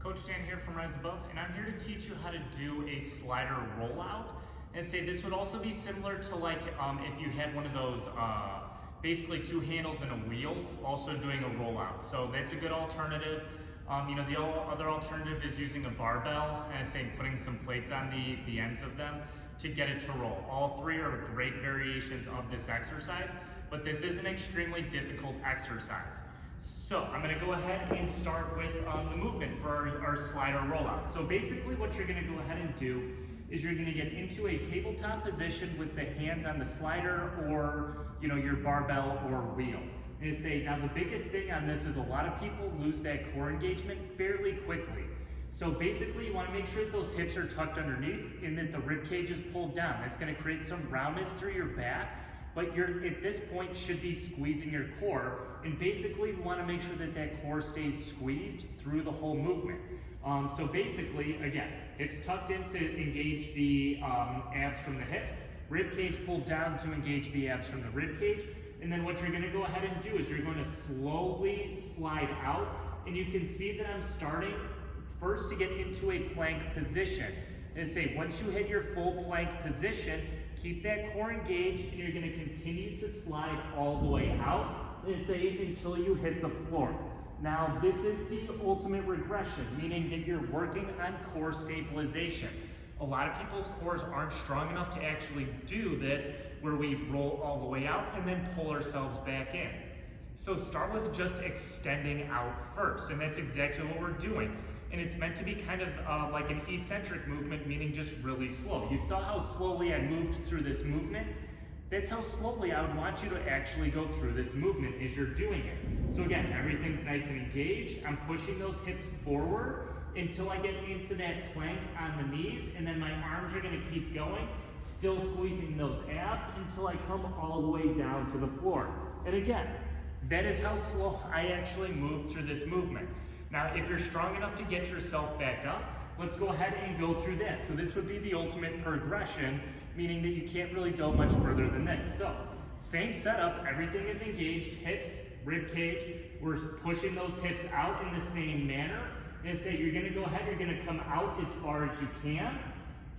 Coach Dan here from Rise Above, and I'm here to teach you how to do a slider rollout. And say this would also be similar to like if you had one of those basically two handles and a wheel, also doing a rollout. So that's a good alternative. The other alternative is using a barbell and say putting some plates on the ends of them to get it to roll. All three are great variations of this exercise, but this is an extremely difficult exercise. So I'm going to go ahead and start with the movement for our slider rollout. So basically what you're going to go ahead and do is you're going to get into a tabletop position with the hands on the slider or your barbell or wheel. And say now the biggest thing on this is a lot of people lose that core engagement fairly quickly. So basically you want to make sure that those hips are tucked underneath and that the rib cage is pulled down. That's going to create some roundness through your back. But you're at this point should be squeezing your core, and basically you want to make sure that that core stays squeezed through the whole movement. So basically, again, hips tucked in to engage the abs from the hips, rib cage pulled down to engage the abs from the rib cage, and then what you're going to go ahead and do is you're going to slowly slide out, and you can see that I'm starting first to get into a plank position. And say once you hit your full plank position, keep that core engaged, and you're going to continue to slide all the way out, and say until you hit the floor. Now, this is the ultimate regression, meaning that you're working on core stabilization. A lot of people's cores aren't strong enough to actually do this, where we roll all the way out and then pull ourselves back in. So start with just extending out first, and that's exactly what we're doing. And it's meant to be kind of like an eccentric movement, meaning just really slow. You saw how slowly I moved through this movement? That's how slowly I would want you to actually go through this movement as you're doing it. So again, everything's nice and engaged. I'm pushing those hips forward until I get into that plank on the knees, and then my arms are going to keep going, still squeezing those abs until I come all the way down to the floor. And again, that is how slow I actually move through this movement. Now, if you're strong enough to get yourself back up, let's go ahead and go through that. So this would be the ultimate progression, meaning that you can't really go much further than this. So, same setup, everything is engaged, hips, rib cage, we're pushing those hips out in the same manner. And say you're gonna go ahead, you're gonna come out as far as you can,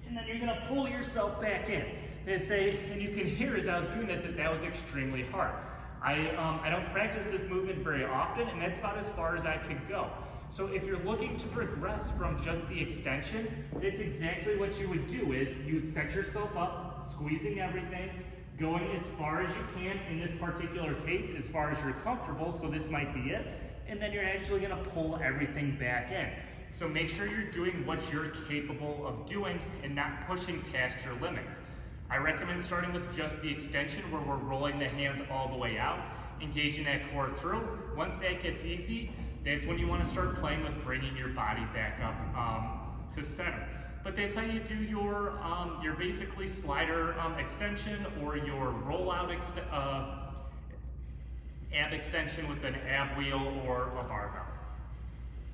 and then you're gonna pull yourself back in. And you can hear as I was doing that was extremely hard. I don't practice this movement very often, and that's about as far as I could go. So if you're looking to progress from just the extension, it's exactly what you would do is you would set yourself up, squeezing everything, going as far as you can, in this particular case, as far as you're comfortable, so this might be it, and then you're actually gonna pull everything back in. So make sure you're doing what you're capable of doing and not pushing past your limits. I recommend starting with just the extension where we're rolling the hands all the way out, engaging that core through. Once that gets easy, that's when you want to start playing with bringing your body back up to center. But that's how you do your basically slider extension or your rollout ab extension with an ab wheel or a barbell.